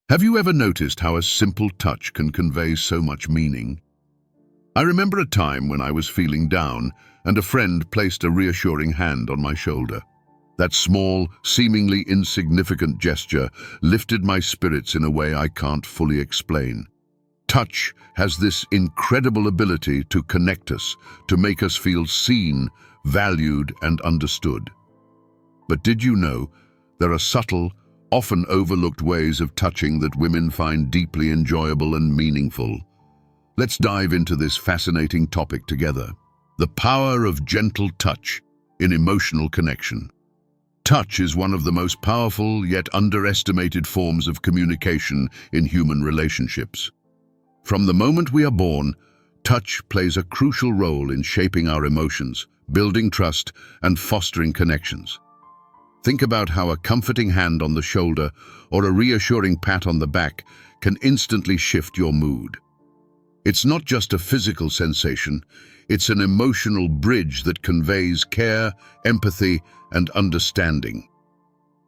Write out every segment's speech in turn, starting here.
Have you ever noticed how a simple touch can convey so much meaning? I remember a time when I was feeling down and a friend placed a reassuring hand on my shoulder. That small, seemingly insignificant gesture lifted my spirits in a way I can't fully explain. Touch has this incredible ability to connect us, to make us feel seen, valued, and understood. But did you know there are subtle, often overlooked ways of touching that women find deeply enjoyable and meaningful? Let's dive into this fascinating topic together. The power of gentle touch in emotional connection. Touch is one of the most powerful yet underestimated forms of communication in human relationships. From the moment we are born, touch plays a crucial role in shaping our emotions, building trust, and fostering connections. Think about how a comforting hand on the shoulder or a reassuring pat on the back can instantly shift your mood. It's not just a physical sensation, it's an emotional bridge that conveys care, empathy, and understanding.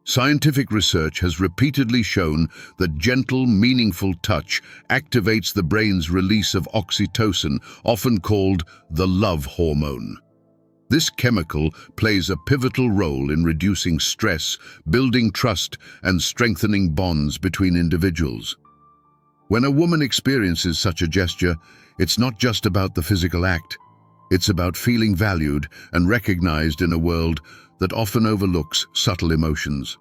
Scientific research has repeatedly shown that gentle, meaningful touch activates the brain's release of oxytocin, often called the love hormone. This chemical plays a pivotal role in reducing stress, building trust, and strengthening bonds between individuals. When a woman experiences such a gesture, it's not just about the physical act. It's about feeling valued and recognized in a world that often overlooks subtle emotions.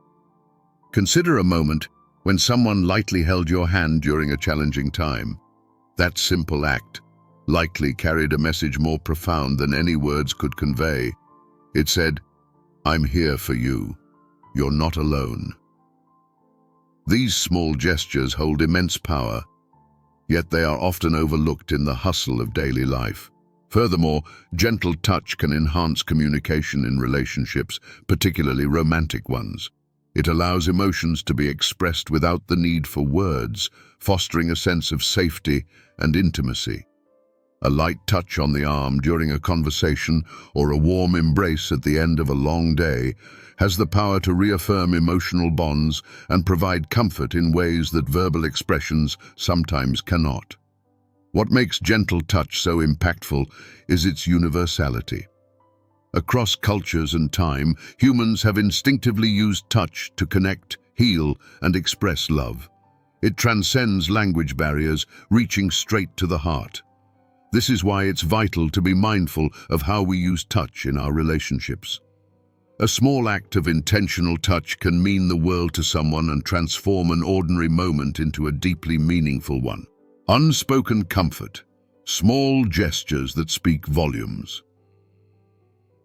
Consider a moment when someone lightly held your hand during a challenging time. That simple act likely carried a message more profound than any words could convey. It said, "I'm here for you. You're not alone." These small gestures hold immense power, yet they are often overlooked in the hustle of daily life. Furthermore, gentle touch can enhance communication in relationships, particularly romantic ones. It allows emotions to be expressed without the need for words, fostering a sense of safety and intimacy. A light touch on the arm during a conversation or a warm embrace at the end of a long day has the power to reaffirm emotional bonds and provide comfort in ways that verbal expressions sometimes cannot. What makes gentle touch so impactful is its universality. Across cultures and time, humans have instinctively used touch to connect, heal, and express love. It transcends language barriers, reaching straight to the heart. This is why it's vital to be mindful of how we use touch in our relationships. A small act of intentional touch can mean the world to someone and transform an ordinary moment into a deeply meaningful one. Unspoken comfort, small gestures that speak volumes.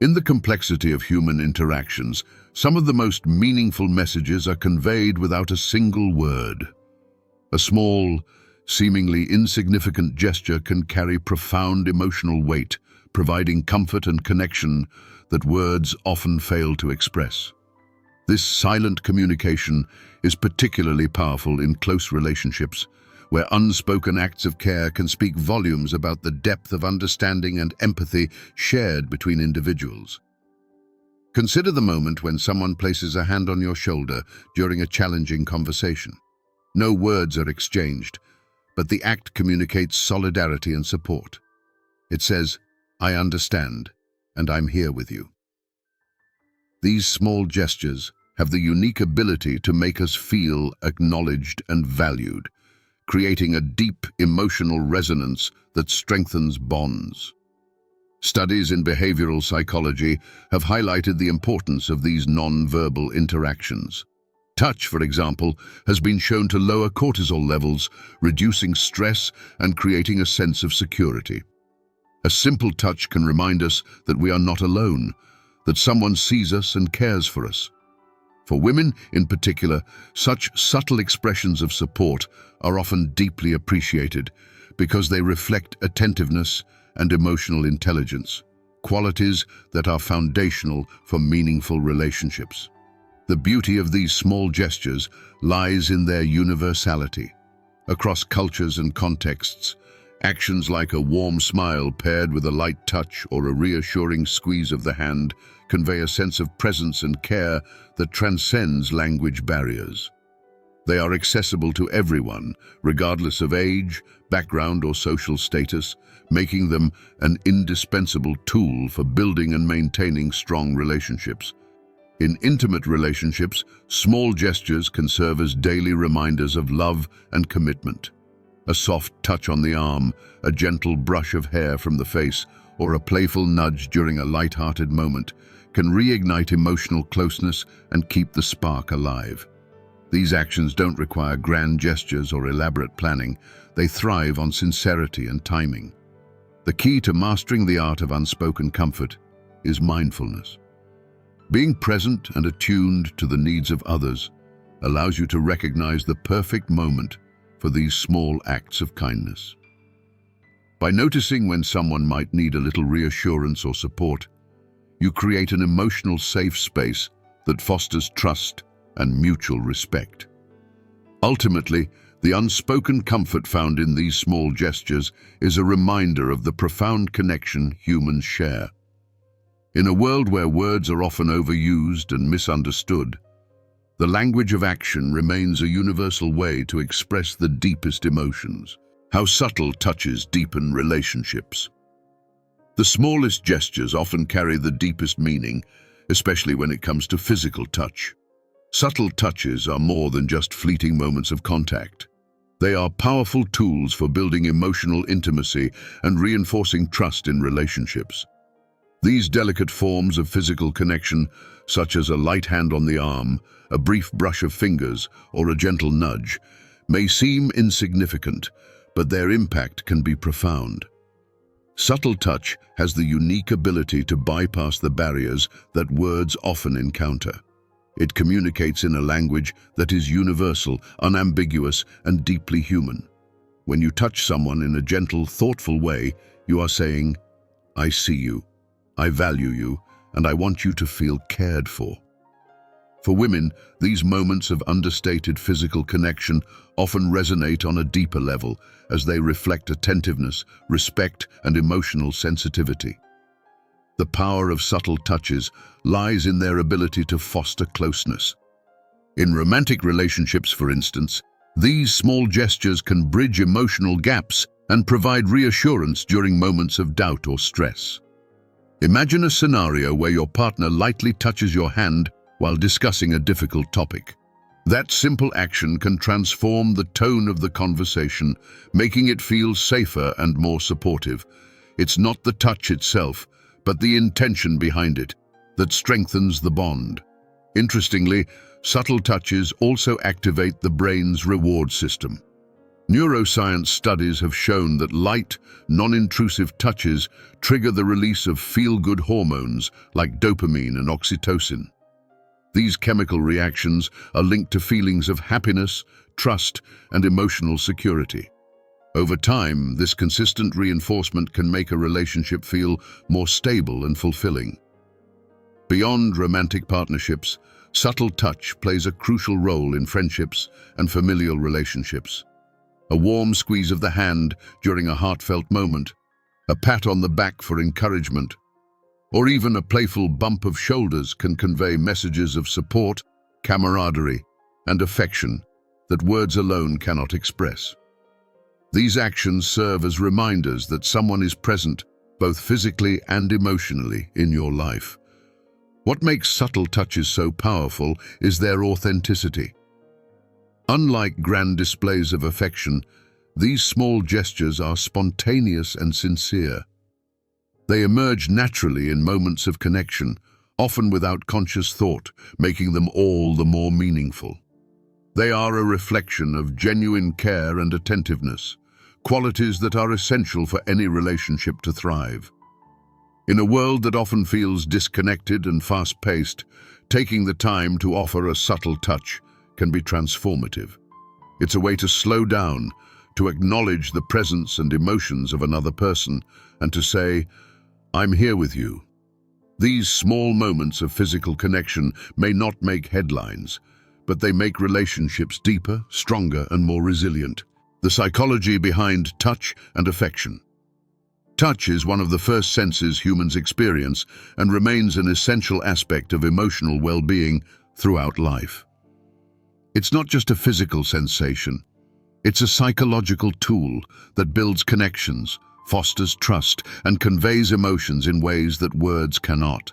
In the complexity of human interactions, some of the most meaningful messages are conveyed without a single word. A small, seemingly insignificant gesture can carry profound emotional weight, providing comfort and connection that words often fail to express. This silent communication is particularly powerful in close relationships, where unspoken acts of care can speak volumes about the depth of understanding and empathy shared between individuals. Consider the moment when someone places a hand on your shoulder during a challenging conversation. No words are exchanged, but the act communicates solidarity and support. It says, "I understand, and I'm here with you." These small gestures have the unique ability to make us feel acknowledged and valued, creating a deep emotional resonance that strengthens bonds. Studies in behavioral psychology have highlighted the importance of these non-verbal interactions. Touch, for example, has been shown to lower cortisol levels, reducing stress and creating a sense of security. A simple touch can remind us that we are not alone, that someone sees us and cares for us. For women in particular, such subtle expressions of support are often deeply appreciated because they reflect attentiveness and emotional intelligence, qualities that are foundational for meaningful relationships. The beauty of these small gestures lies in their universality. Across cultures and contexts, actions like a warm smile paired with a light touch or a reassuring squeeze of the hand convey a sense of presence and care that transcends language barriers. They are accessible to everyone, regardless of age, background, or social status, making them an indispensable tool for building and maintaining strong relationships. In intimate relationships, small gestures can serve as daily reminders of love and commitment. A soft touch on the arm, a gentle brush of hair from the face, or a playful nudge during a light-hearted moment can reignite emotional closeness and keep the spark alive. These actions don't require grand gestures or elaborate planning. They thrive on sincerity and timing. The key to mastering the art of unspoken comfort is mindfulness. Being present and attuned to the needs of others allows you to recognize the perfect moment for these small acts of kindness. By noticing when someone might need a little reassurance or support, you create an emotional safe space that fosters trust and mutual respect. Ultimately, the unspoken comfort found in these small gestures is a reminder of the profound connection humans share. In a world where words are often overused and misunderstood, the language of action remains a universal way to express the deepest emotions. How subtle touches deepen relationships. The smallest gestures often carry the deepest meaning, especially when it comes to physical touch. Subtle touches are more than just fleeting moments of contact. They are powerful tools for building emotional intimacy and reinforcing trust in relationships. These delicate forms of physical connection, such as a light hand on the arm, a brief brush of fingers, or a gentle nudge, may seem insignificant, but their impact can be profound. Subtle touch has the unique ability to bypass the barriers that words often encounter. It communicates in a language that is universal, unambiguous, and deeply human. When you touch someone in a gentle, thoughtful way, you are saying, "I see you, I value you, and I want you to feel cared for." For women, these moments of understated physical connection often resonate on a deeper level as they reflect attentiveness, respect, and emotional sensitivity. The power of subtle touches lies in their ability to foster closeness. In romantic relationships, for instance, these small gestures can bridge emotional gaps and provide reassurance during moments of doubt or stress. Imagine a scenario where your partner lightly touches your hand while discussing a difficult topic. That simple action can transform the tone of the conversation, making it feel safer and more supportive. It's not the touch itself, but the intention behind it that strengthens the bond. Interestingly, subtle touches also activate the brain's reward system. Neuroscience studies have shown that light, non-intrusive touches trigger the release of feel-good hormones like dopamine and oxytocin. These chemical reactions are linked to feelings of happiness, trust, and emotional security. Over time, this consistent reinforcement can make a relationship feel more stable and fulfilling. Beyond romantic partnerships, subtle touch plays a crucial role in friendships and familial relationships. A warm squeeze of the hand during a heartfelt moment, a pat on the back for encouragement, or even a playful bump of shoulders can convey messages of support, camaraderie, and affection that words alone cannot express. These actions serve as reminders that someone is present, both physically and emotionally, in your life. What makes subtle touches so powerful is their authenticity. Unlike grand displays of affection, these small gestures are spontaneous and sincere. They emerge naturally in moments of connection, often without conscious thought, making them all the more meaningful. They are a reflection of genuine care and attentiveness, qualities that are essential for any relationship to thrive. In a world that often feels disconnected and fast-paced, taking the time to offer a subtle touch can be transformative. It's a way to slow down, to acknowledge the presence and emotions of another person, and to say, "I'm here with you." These small moments of physical connection may not make headlines, but they make relationships deeper, stronger, and more resilient. The psychology behind touch and affection. Touch is one of the first senses humans experience and remains an essential aspect of emotional well-being throughout life. It's not just a physical sensation. It's a psychological tool that builds connections, fosters trust, and conveys emotions in ways that words cannot.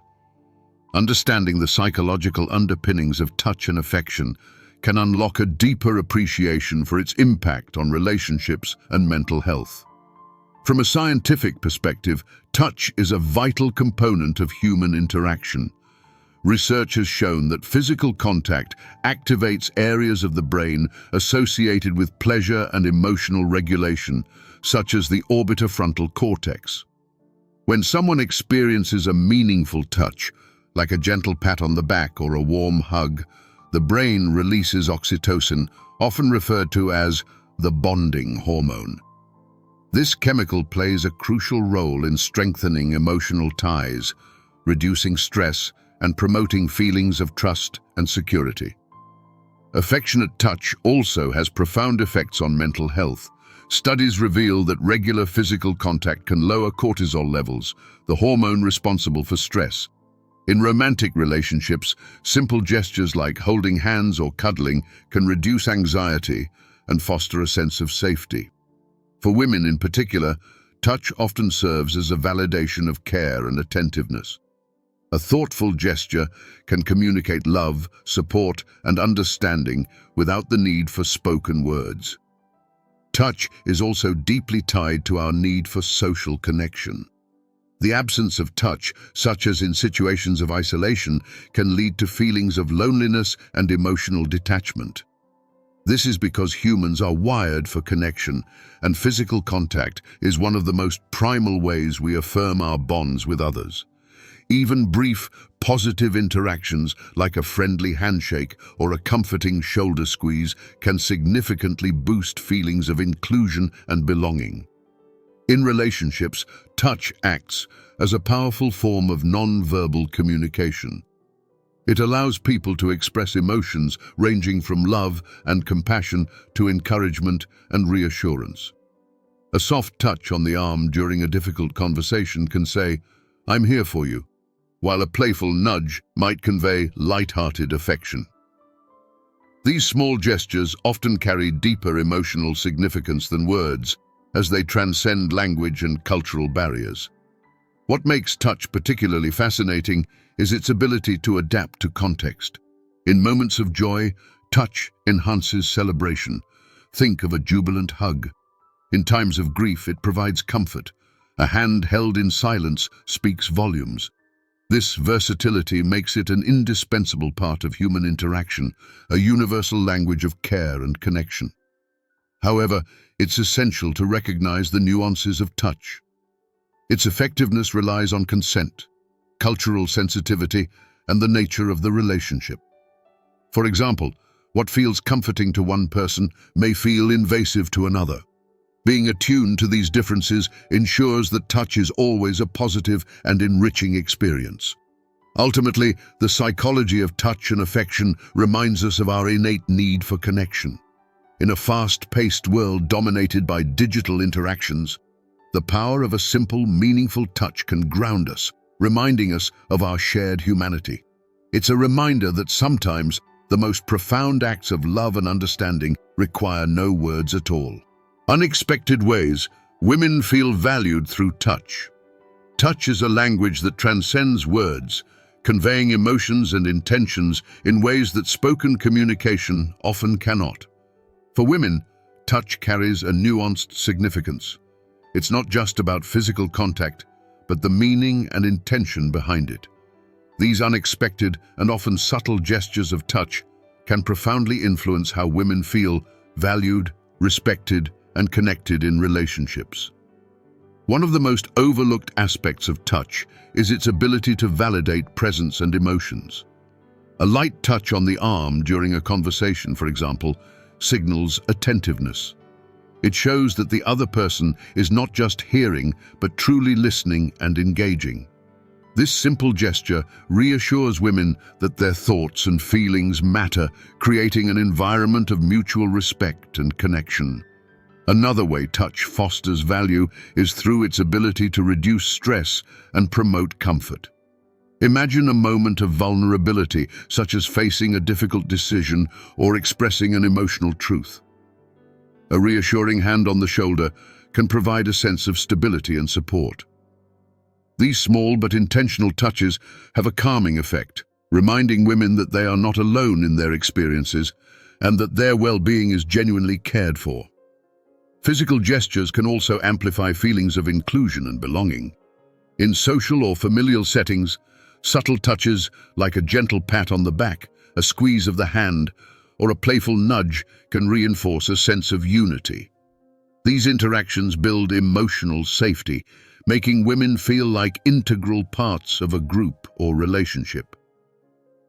Understanding the psychological underpinnings of touch and affection can unlock a deeper appreciation for its impact on relationships and mental health. From a scientific perspective, touch is a vital component of human interaction. Research has shown that physical contact activates areas of the brain associated with pleasure and emotional regulation, such as the orbitofrontal cortex. When someone experiences a meaningful touch, like a gentle pat on the back or a warm hug, the brain releases oxytocin, often referred to as the bonding hormone. This chemical plays a crucial role in strengthening emotional ties, reducing stress, and promoting feelings of trust and security. Affectionate touch also has profound effects on mental health. Studies reveal that regular physical contact can lower cortisol levels, the hormone responsible for stress. In romantic relationships, simple gestures like holding hands or cuddling can reduce anxiety and foster a sense of safety. For women in particular, touch often serves as a validation of care and attentiveness. A thoughtful gesture can communicate love, support, and understanding without the need for spoken words. Touch is also deeply tied to our need for social connection. The absence of touch, such as in situations of isolation, can lead to feelings of loneliness and emotional detachment. This is because humans are wired for connection, and physical contact is one of the most primal ways we affirm our bonds with others. Even brief, positive interactions like a friendly handshake or a comforting shoulder squeeze can significantly boost feelings of inclusion and belonging. In relationships, touch acts as a powerful form of non-verbal communication. It allows people to express emotions ranging from love and compassion to encouragement and reassurance. A soft touch on the arm during a difficult conversation can say, "I'm here for you," while a playful nudge might convey light-hearted affection. These small gestures often carry deeper emotional significance than words, as they transcend language and cultural barriers. What makes touch particularly fascinating is its ability to adapt to context. In moments of joy, touch enhances celebration. Think of a jubilant hug. In times of grief, it provides comfort. A hand held in silence speaks volumes. This versatility makes it an indispensable part of human interaction, a universal language of care and connection. However, it's essential to recognize the nuances of touch. Its effectiveness relies on consent, cultural sensitivity, and the nature of the relationship. For example, what feels comforting to one person may feel invasive to another. Being attuned to these differences ensures that touch is always a positive and enriching experience. Ultimately, the psychology of touch and affection reminds us of our innate need for connection. In a fast-paced world dominated by digital interactions, the power of a simple, meaningful touch can ground us, reminding us of our shared humanity. It's a reminder that sometimes the most profound acts of love and understanding require no words at all. Unexpected ways, women feel valued through touch. Touch is a language that transcends words, conveying emotions and intentions in ways that spoken communication often cannot. For women, touch carries a nuanced significance. It's not just about physical contact, but the meaning and intention behind it. These unexpected and often subtle gestures of touch can profoundly influence how women feel valued, respected, and connected in relationships. One of the most overlooked aspects of touch is its ability to validate presence and emotions. A light touch on the arm during a conversation, for example, signals attentiveness. It shows that the other person is not just hearing, but truly listening and engaging. This simple gesture reassures women that their thoughts and feelings matter, creating an environment of mutual respect and connection. Another way touch fosters value is through its ability to reduce stress and promote comfort. Imagine a moment of vulnerability, such as facing a difficult decision or expressing an emotional truth. A reassuring hand on the shoulder can provide a sense of stability and support. These small but intentional touches have a calming effect, reminding women that they are not alone in their experiences and that their well-being is genuinely cared for. Physical gestures can also amplify feelings of inclusion and belonging. In social or familial settings, subtle touches like a gentle pat on the back, a squeeze of the hand, or a playful nudge can reinforce a sense of unity. These interactions build emotional safety, making women feel like integral parts of a group or relationship.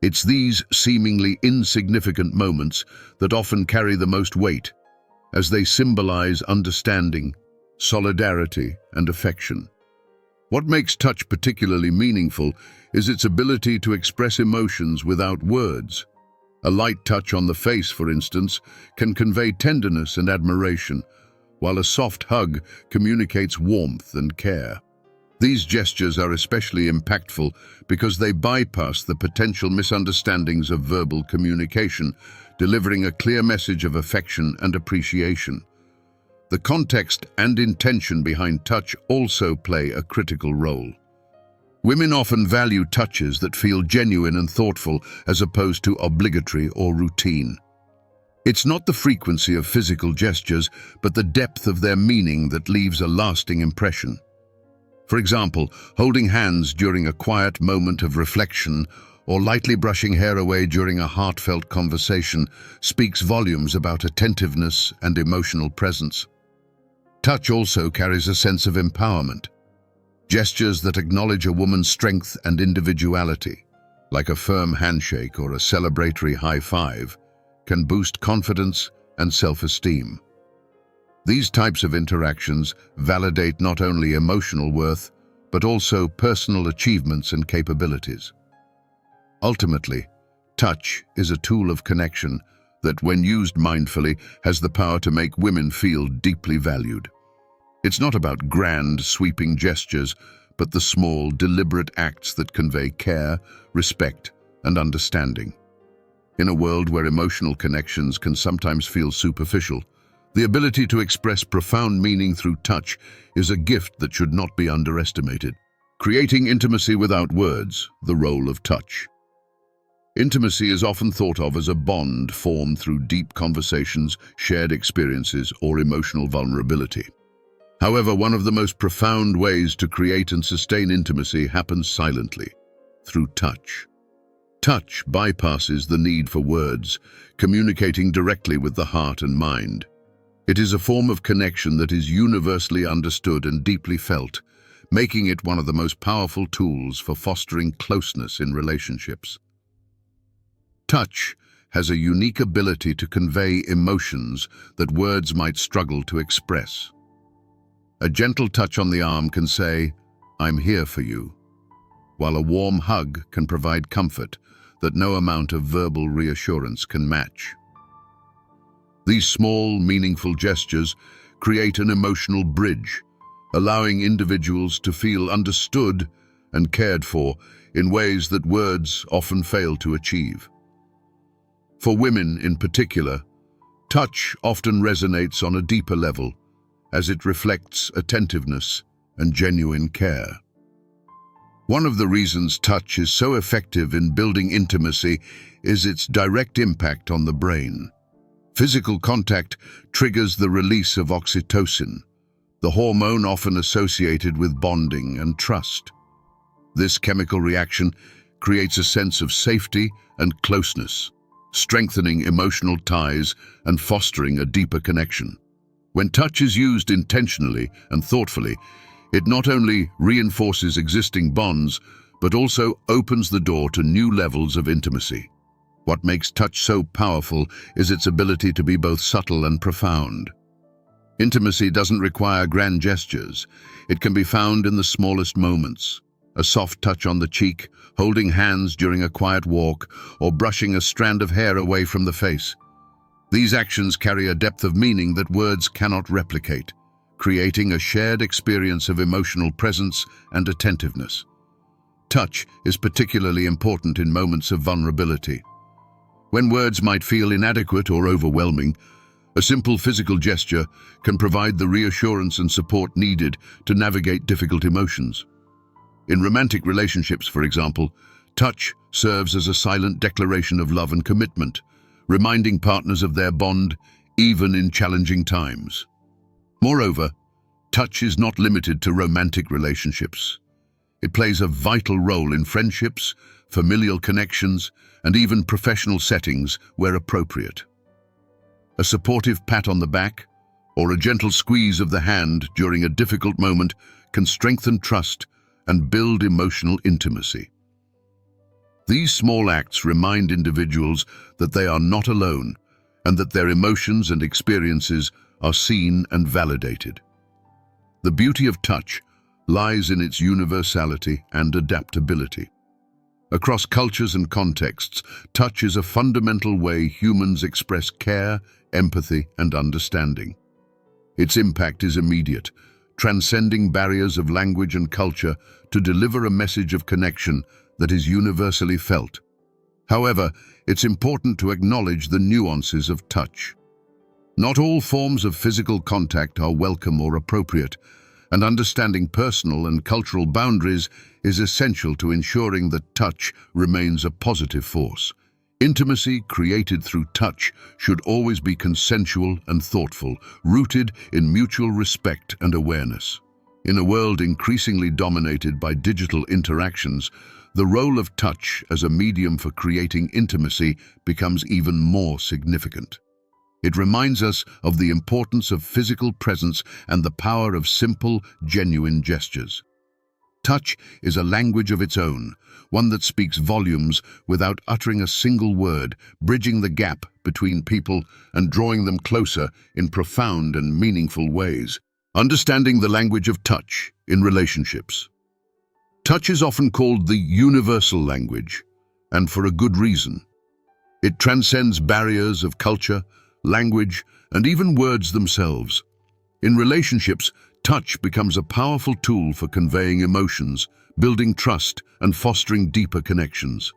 It's these seemingly insignificant moments that often carry the most weight, as they symbolize understanding, solidarity, and affection. What makes touch particularly meaningful is its ability to express emotions without words. A light touch on the face, for instance, can convey tenderness and admiration, while a soft hug communicates warmth and care. These gestures are especially impactful because they bypass the potential misunderstandings of verbal communication, delivering a clear message of affection and appreciation. The context and intention behind touch also play a critical role. Women often value touches that feel genuine and thoughtful as opposed to obligatory or routine. It's not the frequency of physical gestures, but the depth of their meaning that leaves a lasting impression. For example, holding hands during a quiet moment of reflection or lightly brushing hair away during a heartfelt conversation speaks volumes about attentiveness and emotional presence. Touch also carries a sense of empowerment. Gestures that acknowledge a woman's strength and individuality, like a firm handshake or a celebratory high five, can boost confidence and self-esteem. These types of interactions validate not only emotional worth, but also personal achievements and capabilities. Ultimately, touch is a tool of connection that, when used mindfully, has the power to make women feel deeply valued. It's not about grand, sweeping gestures, but the small, deliberate acts that convey care, respect, and understanding. In a world where emotional connections can sometimes feel superficial, the ability to express profound meaning through touch is a gift that should not be underestimated. Creating intimacy without words, the role of touch. Intimacy is often thought of as a bond formed through deep conversations, shared experiences, or emotional vulnerability. However, one of the most profound ways to create and sustain intimacy happens silently, through touch. Touch bypasses the need for words, communicating directly with the heart and mind. It is a form of connection that is universally understood and deeply felt, making it one of the most powerful tools for fostering closeness in relationships. Touch has a unique ability to convey emotions that words might struggle to express. A gentle touch on the arm can say, "I'm here for you," while a warm hug can provide comfort that no amount of verbal reassurance can match. These small, meaningful gestures create an emotional bridge, allowing individuals to feel understood and cared for in ways that words often fail to achieve. For women in particular, touch often resonates on a deeper level, as it reflects attentiveness and genuine care. One of the reasons touch is so effective in building intimacy is its direct impact on the brain. Physical contact triggers the release of oxytocin, the hormone often associated with bonding and trust. This chemical reaction creates a sense of safety and closeness, strengthening emotional ties and fostering a deeper connection. When touch is used intentionally and thoughtfully, it not only reinforces existing bonds, but also opens the door to new levels of intimacy. What makes touch so powerful is its ability to be both subtle and profound. Intimacy doesn't require grand gestures. It can be found in the smallest moments. A soft touch on the cheek, holding hands during a quiet walk, or brushing a strand of hair away from the face. These actions carry a depth of meaning that words cannot replicate, creating a shared experience of emotional presence and attentiveness. touch is particularly important in moments of vulnerability. When words might feel inadequate or overwhelming, a simple physical gesture can provide the reassurance and support needed to navigate difficult emotions. In romantic relationships, for example, touch serves as a silent declaration of love and commitment, reminding partners of their bond even in challenging times. Moreover, touch is not limited to romantic relationships. It plays a vital role in friendships, familial connections, and even professional settings where appropriate. A supportive pat on the back or a gentle squeeze of the hand during a difficult moment can strengthen trust and build emotional intimacy. These small acts remind individuals that they are not alone and that their emotions and experiences are seen and validated. The beauty of touch lies in its universality and adaptability. Across cultures and contexts, touch is a fundamental way humans express care, empathy, and understanding. Its impact is immediate, transcending barriers of language and culture to deliver a message of connection that is universally felt. However, it's important to acknowledge the nuances of touch. Not all forms of physical contact are welcome or appropriate, and understanding personal and cultural boundaries is essential to ensuring that touch remains a positive force. Intimacy created through touch should always be consensual and thoughtful, rooted in mutual respect and awareness. In a world increasingly dominated by digital interactions, the role of touch as a medium for creating intimacy becomes even more significant. It reminds us of the importance of physical presence and the power of simple, genuine gestures. Touch is a language of its own, one that speaks volumes without uttering a single word, bridging the gap between people and drawing them closer in profound and meaningful ways. Understanding the language of touch in relationships. Touch is often called the universal language, and for a good reason. It transcends barriers of culture, language, and even words themselves. In relationships, touch becomes a powerful tool for conveying emotions, building trust, and fostering deeper connections.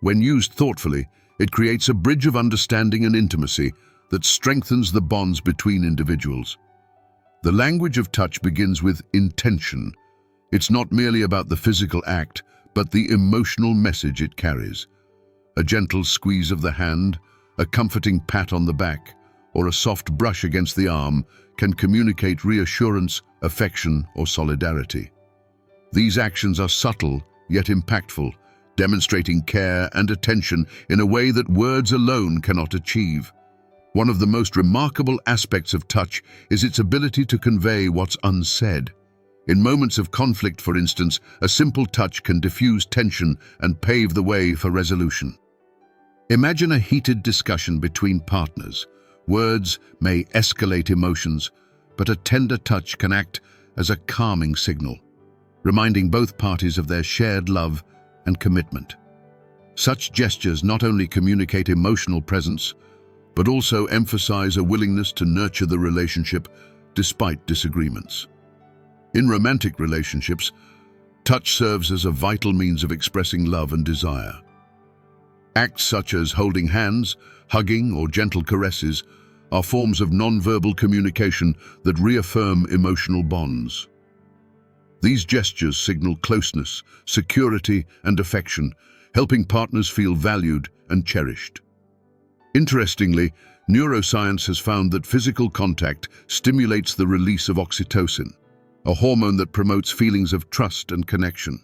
When used thoughtfully, it creates a bridge of understanding and intimacy that strengthens the bonds between individuals. The language of touch begins with intention. It's not merely about the physical act, but the emotional message it carries. A gentle squeeze of the hand, a comforting pat on the back, or a soft brush against the arm can communicate reassurance, affection, or solidarity. These actions are subtle, yet impactful, demonstrating care and attention in a way that words alone cannot achieve. One of the most remarkable aspects of touch is its ability to convey what's unsaid. In moments of conflict, for instance, a simple touch can diffuse tension and pave the way for resolution. Imagine a heated discussion between partners. Words may escalate emotions, but a tender touch can act as a calming signal, reminding both parties of their shared love and commitment. Such gestures not only communicate emotional presence, but also emphasize a willingness to nurture the relationship despite disagreements. In romantic relationships, touch serves as a vital means of expressing love and desire. Acts such as holding hands, hugging, or gentle caresses are forms of nonverbal communication that reaffirm emotional bonds. These gestures signal closeness, security, and affection, helping partners feel valued and cherished. Interestingly, neuroscience has found that physical contact stimulates the release of oxytocin, a hormone that promotes feelings of trust and connection.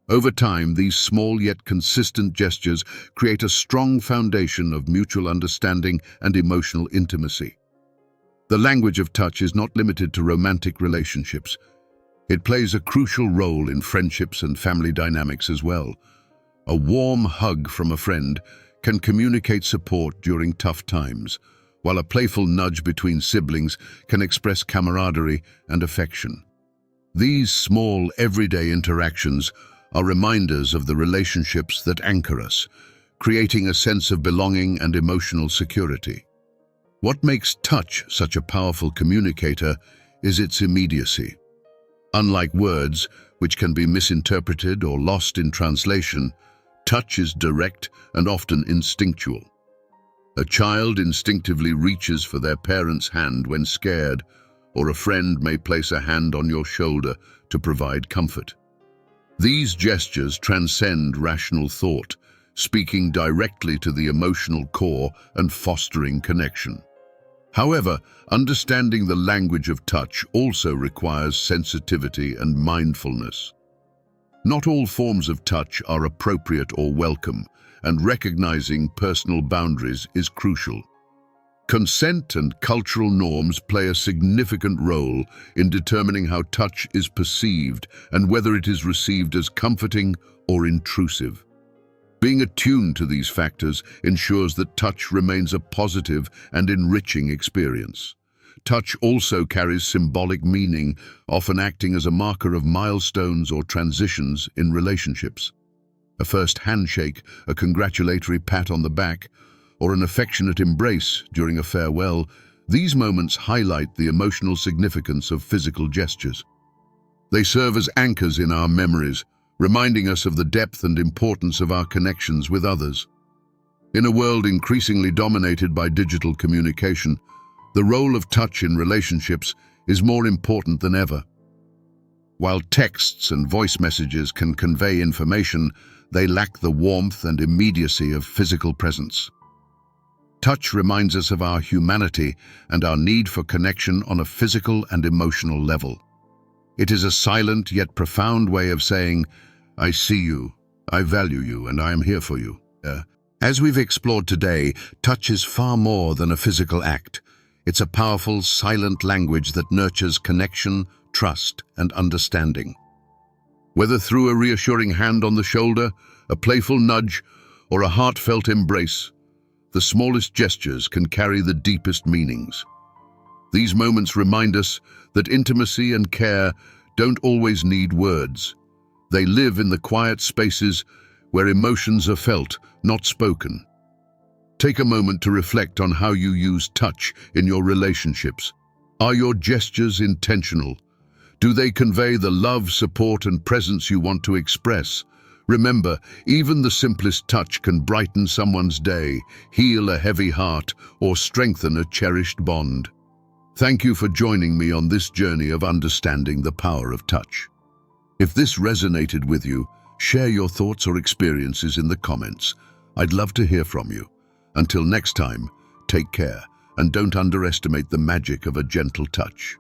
Over time, these small yet consistent gestures create a strong foundation of mutual understanding and emotional intimacy. The language of touch is not limited to romantic relationships. It plays a crucial role in friendships and family dynamics as well. A warm hug from a friend can communicate support during tough times, while a playful nudge between siblings can express camaraderie and affection. These small, everyday interactions are reminders of the relationships that anchor us, creating a sense of belonging and emotional security. What makes touch such a powerful communicator is its immediacy. Unlike words, which can be misinterpreted or lost in translation, touch is direct and often instinctual. A child instinctively reaches for their parent's hand when scared, or a friend may place a hand on your shoulder to provide comfort. These gestures transcend rational thought, speaking directly to the emotional core and fostering connection. However, understanding the language of touch also requires sensitivity and mindfulness. Not all forms of touch are appropriate or welcome, and recognizing personal boundaries is crucial. Consent and cultural norms play a significant role in determining how touch is perceived and whether it is received as comforting or intrusive. Being attuned to these factors ensures that touch remains a positive and enriching experience. Touch also carries symbolic meaning, often acting as a marker of milestones or transitions in relationships. A first handshake, a congratulatory pat on the back, or an affectionate embrace during a farewell, these moments highlight the emotional significance of physical gestures. They serve as anchors in our memories, reminding us of the depth and importance of our connections with others. In a world increasingly dominated by digital communication, the role of touch in relationships is more important than ever. While texts and voice messages can convey information, they lack the warmth and immediacy of physical presence. Touch reminds us of our humanity and our need for connection on a physical and emotional level. It is a silent yet profound way of saying, "I see you, I value you, and I am here for you." As we've explored today, touch is far more than a physical act. It's a powerful, silent language that nurtures connection, trust, and understanding. Whether through a reassuring hand on the shoulder, a playful nudge, or a heartfelt embrace, the smallest gestures can carry the deepest meanings. These moments remind us that intimacy and care don't always need words. They live in the quiet spaces where emotions are felt, not spoken. Take a moment to reflect on how you use touch in your relationships. Are your gestures intentional? Do they convey the love, support, and presence you want to express? Remember, even the simplest touch can brighten someone's day, heal a heavy heart, or strengthen a cherished bond. Thank you for joining me on this journey of understanding the power of touch. If this resonated with you, share your thoughts or experiences in the comments. I'd love to hear from you. Until next time, take care and don't underestimate the magic of a gentle touch.